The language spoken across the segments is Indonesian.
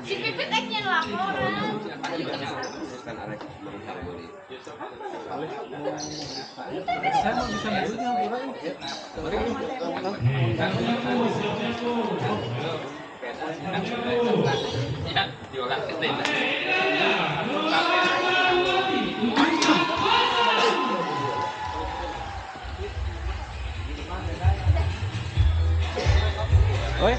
Si Pipit eknya laporan. Saya mau bisa dulunya Oi.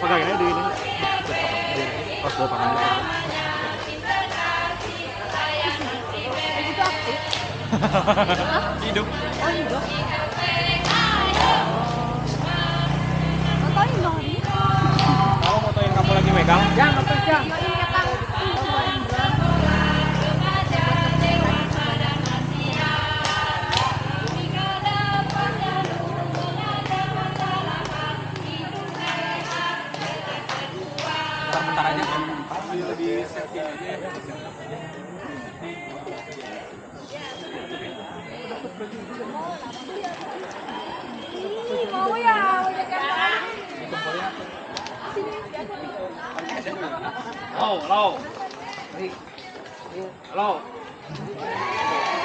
Pegangin di ini. Pas bawa tangannya. Hidup. Oh, hidup. Motoin dong ini. Kalau motoin kamu lagi megang? Jangan, jangan. Bentar aja. Lebih safety aja. Mau ya, Halo. Halo.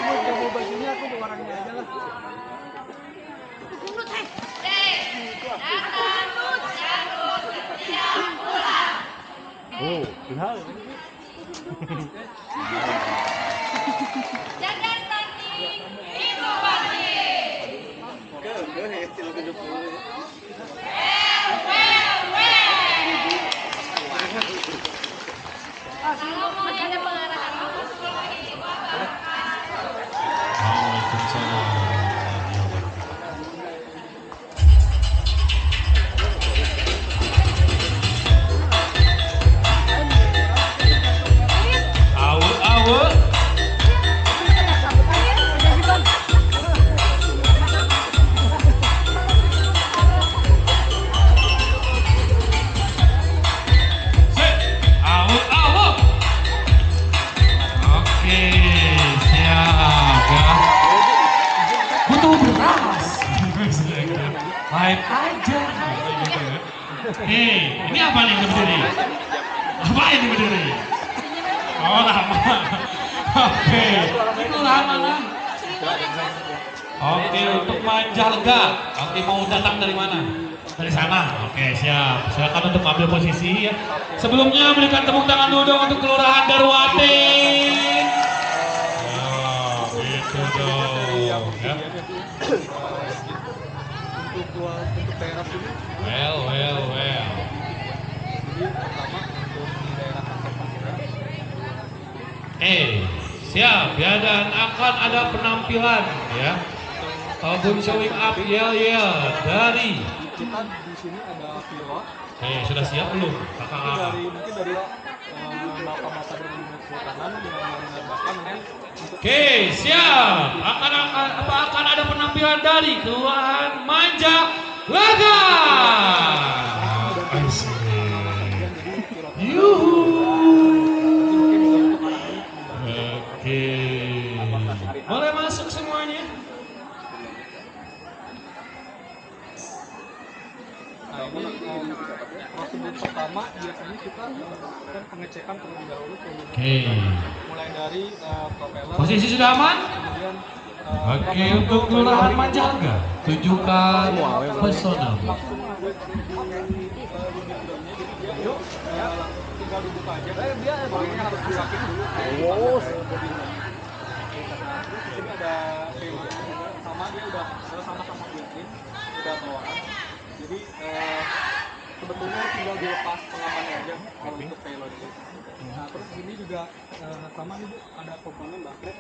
Kamu bajunya aku bawa orangnya aja lah. Oh, hal. Jangan tadi, inovasi. Kalau mau ada pengarahan, Waalaikumsalam. Baik aja. Ini apa nih berdiri? Apa ini berdiri? Oh, lama. Oke, itu lama lah. Oke, untuk manja lega. Oke, mau datang dari mana? Dari sana. Oke, siap. Silakan untuk ambil posisi ya. Sebelumnya berikan tepuk tangan dulu dong untuk Kelurahan Darwati. Oh, gitu dong. Ya. Untuk daerah sini. Well. Jadi pertama untuk di daerah kantor Pantura. Siap ya, dan akan ada penampilan ya. Album showing up yel dari. Kita di sini ada pilot. Sudah siap belum? Kakak. Mungkin dari bapak-bapak dari Metro. kanan dengan menambahkan nanti untuk Oke, siap. Akan ada penampilan dari Kelurahan Manjalaga. Yuhu. Oke. Boleh masuk semuanya. Nah ini prosedur pertama biasanya kita lakukan pengecekan terlebih dahulu Oke. mulai dari propeller, Posisi sudah aman? kemudian Oke, untuk Kelurahan Manjalaga, tunjukkan pesona. langsung ada di unit drone-nya, jadi dia tinggal dibuka aja. Dia barunya harus dirapiin dulu. Bodinya. Terus di sini ada payload juga, sama dia udah sama-sama built-in, udah bawaan. Jadi sebetulnya tinggal dilepas pengamannya aja kalau untuk payload itu. Nah terus ini juga sama nih Bu, ada komponen baterai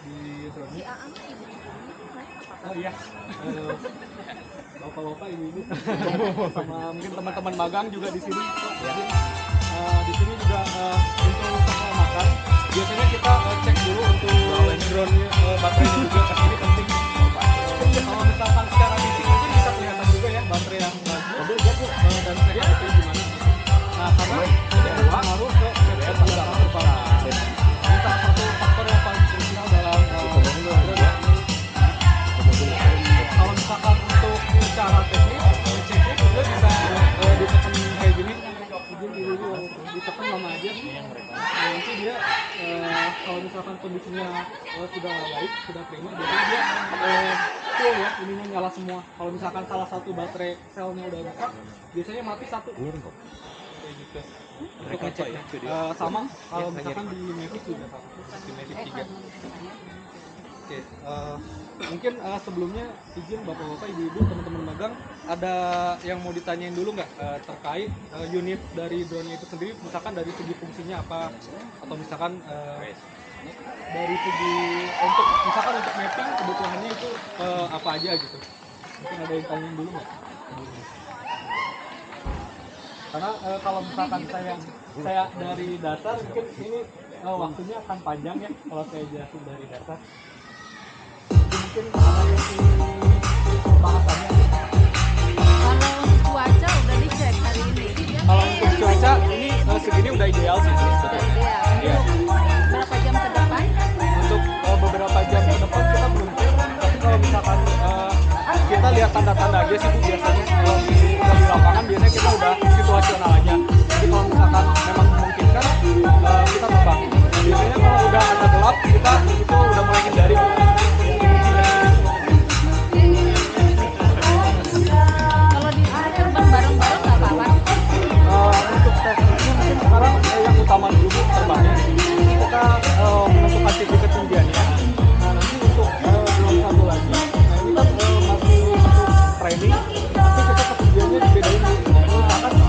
di drone. Oh iya, bapak-bapak ibu-ibu sama mungkin teman-teman magang juga di sini. Jadi di sini juga untuk makan biasanya kita cek dulu untuk drone-nya baterainya juga, ini penting. Kalau misalkan secara fisik mungkin bisa kelihatan juga ya baterai yang bagus dan sehat itu gimana. Nah karena ini berpengaruh ke kecepatan terbang. Ini salah satu faktor yang paling krusial dalam drone. Kalau misalkan untuk secara teknis ngeceknya juga bisa ditekan kayak gini, ditekan lama aja. Nah nanti dia kalau misalkan kondisinya sudah baik, sudah prima, biasanya dia full ya, ininya nyala semua. Kalau misalkan salah satu baterai selnya udah rusak, biasanya mati satu. Kayak gitu. Untuk ngeceknya sama kalau misalkan di Mavic juga sama, di Mavic 3. Oke, mungkin sebelumnya izin bapak-bapak, ibu-ibu, teman-teman magang, ada yang mau ditanyain dulu nggak terkait unit dari drone itu sendiri, misalkan dari segi fungsinya apa, atau misalkan dari segi untuk misalkan untuk mapping kebutuhannya itu apa aja gitu. Mungkin ada yang tanyain dulu nggak? Karena kalau misalkan saya dari dasar, mungkin ini waktunya akan panjang ya kalau saya jelasin dari dasar. Mungkin ada yang pembahasannya. Kalau untuk cuaca udah dicek hari ini. Kalau untuk cuaca ini segini udah ideal sih. Sudah ideal. Iya. Berapa jam ke depan? Untuk beberapa jam ke depan kita belum cek, tapi kalau misalkan kita lihat tanda-tanda aja sih Bu, biasanya kalau di lapangan biasanya kita udah situasional aja. Jadi kalau misalkan memang memungkinkan kita terbang. Biasanya kalau udah agak gelap kita itu udah mulai hindari. Kalau di terbang bareng-bareng nggak apa-apa. Untuk teknisnya mungkin sekarang yang utama dulu terbangnya. Kita menentukan titik ketinggiannya. Nah nanti untuk drone satu lagi, nah ini kan masih untuk training, tapi kita ketinggiannya dibedain nih. Misalkan di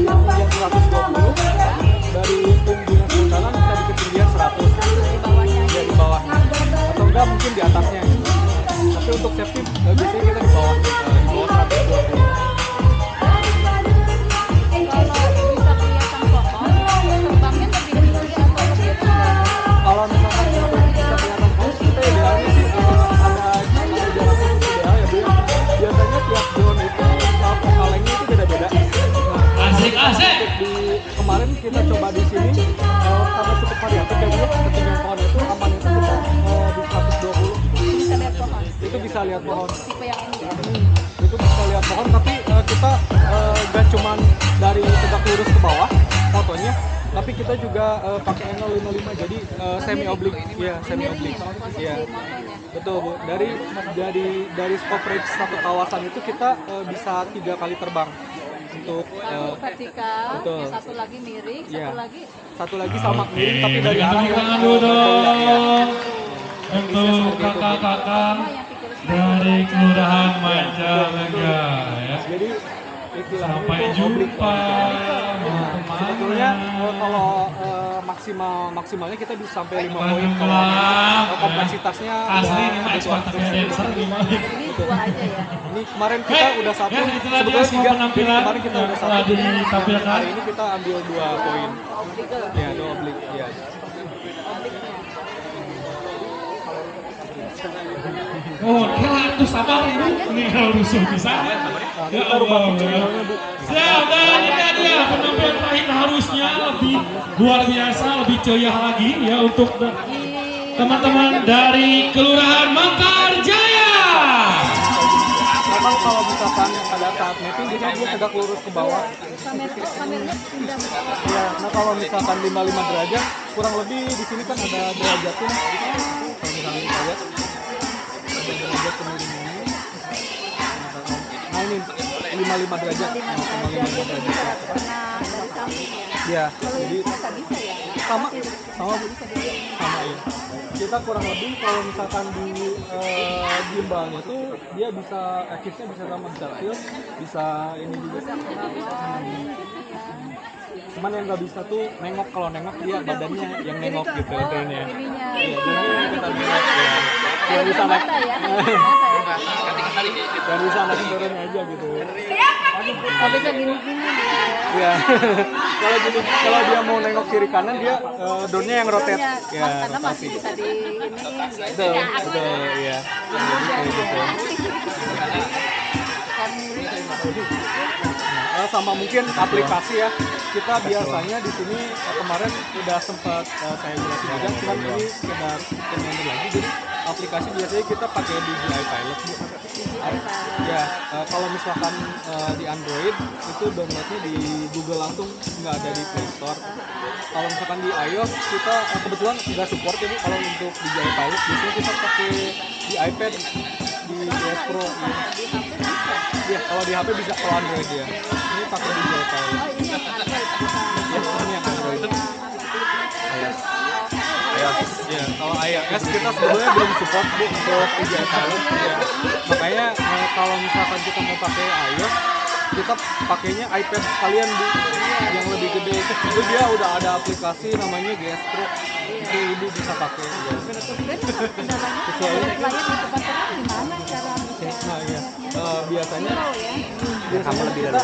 ketinggian 120, dari tim dinas perikanan bisa di ketinggian 100 Di bawahnya aja. ya di bawahnya, atau enggak mungkin di atasnya. Tapi untuk safety biasanya kita di bawah 120. Kalau bisa kelihatan pohon, terbangnya lebih tinggi atau lebih rendah? Kalau misalkan untuk bisa kelihatan pohon, kita idealnya sih ada jarak khusus ideal ya Bu ya. Biasanya tiap drone itu kalengnya itu beda-beda. Nah, Asik. di kemarin kita coba di sini karena cukup variatif ya Bu ya. Ketinggian pohon itu aman itu kita di 120. Bisa lihat pohon. Itu bisa lihat pohon. Tipe yang ini ya. Itu bisa lihat pohon, tapi kita gak cuman dari tegak lurus ke bawah fotonya, tapi kita juga pakai angle 55, jadi semi oblique ya, semi Miring oblique ya, posisi ya. motonya. Betul Bu, dari scope range satu kawasan itu kita bisa 3 kali terbang untuk Satu vertikal, betul. yang satu lagi miring, Iya. satu lagi sama Oke, miring tapi dari berikan arah tepuk yang tangan dulu dong ya. untuk kakak-kakak dari Kelurahan Manjalaga ya. Jadi Equilateral Sampai itu oblique. jumpa. Nah, sebetulnya kalau maksimalnya kita bisa sampai 5 poin. Kalau kompleksitasnya Asli ini mah ada ekspertnya dancer gimana? Ini 2 aja ya. Ini kemarin kita udah satu, ya, itulah dia sebetulnya semua 3. Jadi penampilan kemarin kita yang udah telah satu. ditampilkan. Hari ini kita ambil 2 poin. Oblique. Ya, dua oblique. Ya. Oh, kira itu sabar ini kalau rusuh bisa. Ya Kita rubah Allah. channelnya, Bu. Siap, dan ini dia penampilan terakhir harusnya lebih luar biasa, lebih ceria lagi ya untuk teman-teman dari Kelurahan Mangkarjaya. Memang kalau misalkan pada saat mapping dia tegak lurus ke bawah. Kameranya pindah ke bawah. Ya, nah kalau misalkan 55 derajat, kurang lebih di sini kan ada derajatnya. Kalau misalkan kita lihat, ada derajat kemiringan ini. Nah ini 55 derajat. Nah, sama 55 derajat. Karena dari samping ya. Ya, Kalau yang jadi biasa bisa ya. sama Bu. Sama ya. Kita kurang lebih kalau misalkan di gimbalnya tuh dia bisa axisnya bisa sama, bisa tilt, bisa ini juga. Cuman yang nggak bisa tuh nengok, kalau nengok dia badannya yang nengok gitu intinya. Ininya. Iya, jadi kita lihat ya. Yang bisa naik, Mata ya. Mata ya. yang bisa naik turunnya aja gitu. Oh, bisa gini-gini dia ya. Iya. Kalau gini, kalau dia mau nengok kiri kanan dia doornya yang rotate. Ya, Karena masih rotasi. bisa di ini Betul, betul, iya. Jadi kayak gitu. kan murid. Sama mungkin aplikasi ya, kita biasanya di sini kemarin udah sempat saya jelasin juga, cuman ini sekedar reminder lagi. Jadi aplikasi biasanya kita pakai DJI Pilot, Bu. Ya, kalau misalkan di Android itu downloadnya di Google langsung, nggak ada di Play Store. Kalau misalkan di iOS kita kebetulan nggak support ya, Bu. Kalau untuk DJI Pilot biasanya kita pakai di iPad, di DS Pro. Ya, kalau di HP bisa, kalau Android ya. Ini pakai DJI Pilot. Oh, ini yang Android bukan. Ya, ini yang Android. iOS. Ya, kalau iOS kita sebetulnya belum support, Bu, untuk DJI Pilot. Ya. Makanya kalau misalkan kita mau pakai iOS, kita pakainya iPad sekalian, Bu, yang lebih gede. Itu dia udah ada aplikasi namanya GS Pro. Itu Ibu bisa pakai. Ya. Kendalanya kalau layar di tempat terang gimana cara bisa Nah, iya. Biasanya tahu ya. biasanya kita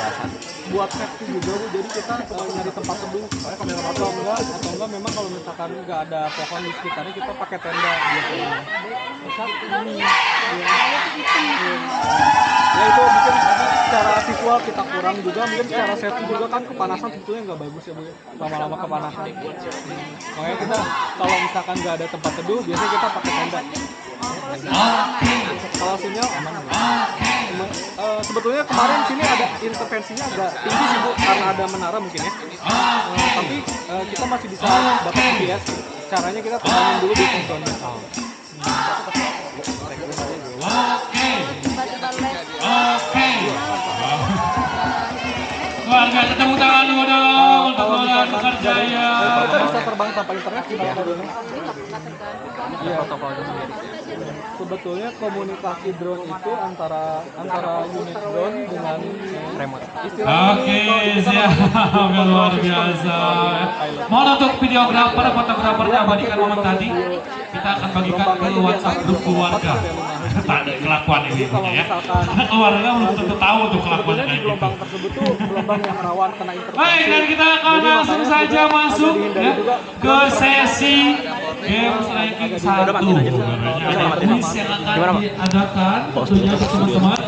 buat safety juga, Bu. Jadi kita nyari tempat teduh atau enggak memang kalau misalkan nggak ada pohon di sekitarnya kita pakai tenda biasanya. Ya itu mungkin secara visual kita kurang juga, mungkin secara safety juga kan kepanasan sebetulnya nggak bagus ya, Bu, lama-lama kepanasan. Makanya kita kalau misalkan nggak ada tempat teduh biasanya kita pakai tenda. Kalau sinyal aman. Sebetulnya kemarin sini ada intervensinya agak tinggi sih, Bu, karena ada menara mungkin ya. Tapi kita masih bisa dapat GPS. Caranya kita terbangin dulu di zone-nya. Keluarga tepuk tangan dulu dong untuk Kelurahan Mangkarjaya. Kita bisa terbang tanpa internet sih kalau drone. Iya, protokolnya sendiri. Sebetulnya komunikasi drone itu antara unit drone dengan remote. Oke, siap, luar biasa. Mohon untuk videografer, fotografernya abadikan momen tadi. Kita akan bagikan ke WhatsApp grup keluarga. Tadi kelakuan ini ya. Keluarga belum tentu tahu tuh kelakuan Sebetulnya di kayak gitu. gelombang tersebut tuh gelombang yang rawan kena intervensi. Baik, dan kita akan Jadi langsung makanya saja sebenarnya masuk agak dihindari ya, juga. ke sesi Games Ranking 1. Ada kuis yang akan diadakan tentunya untuk teman-teman.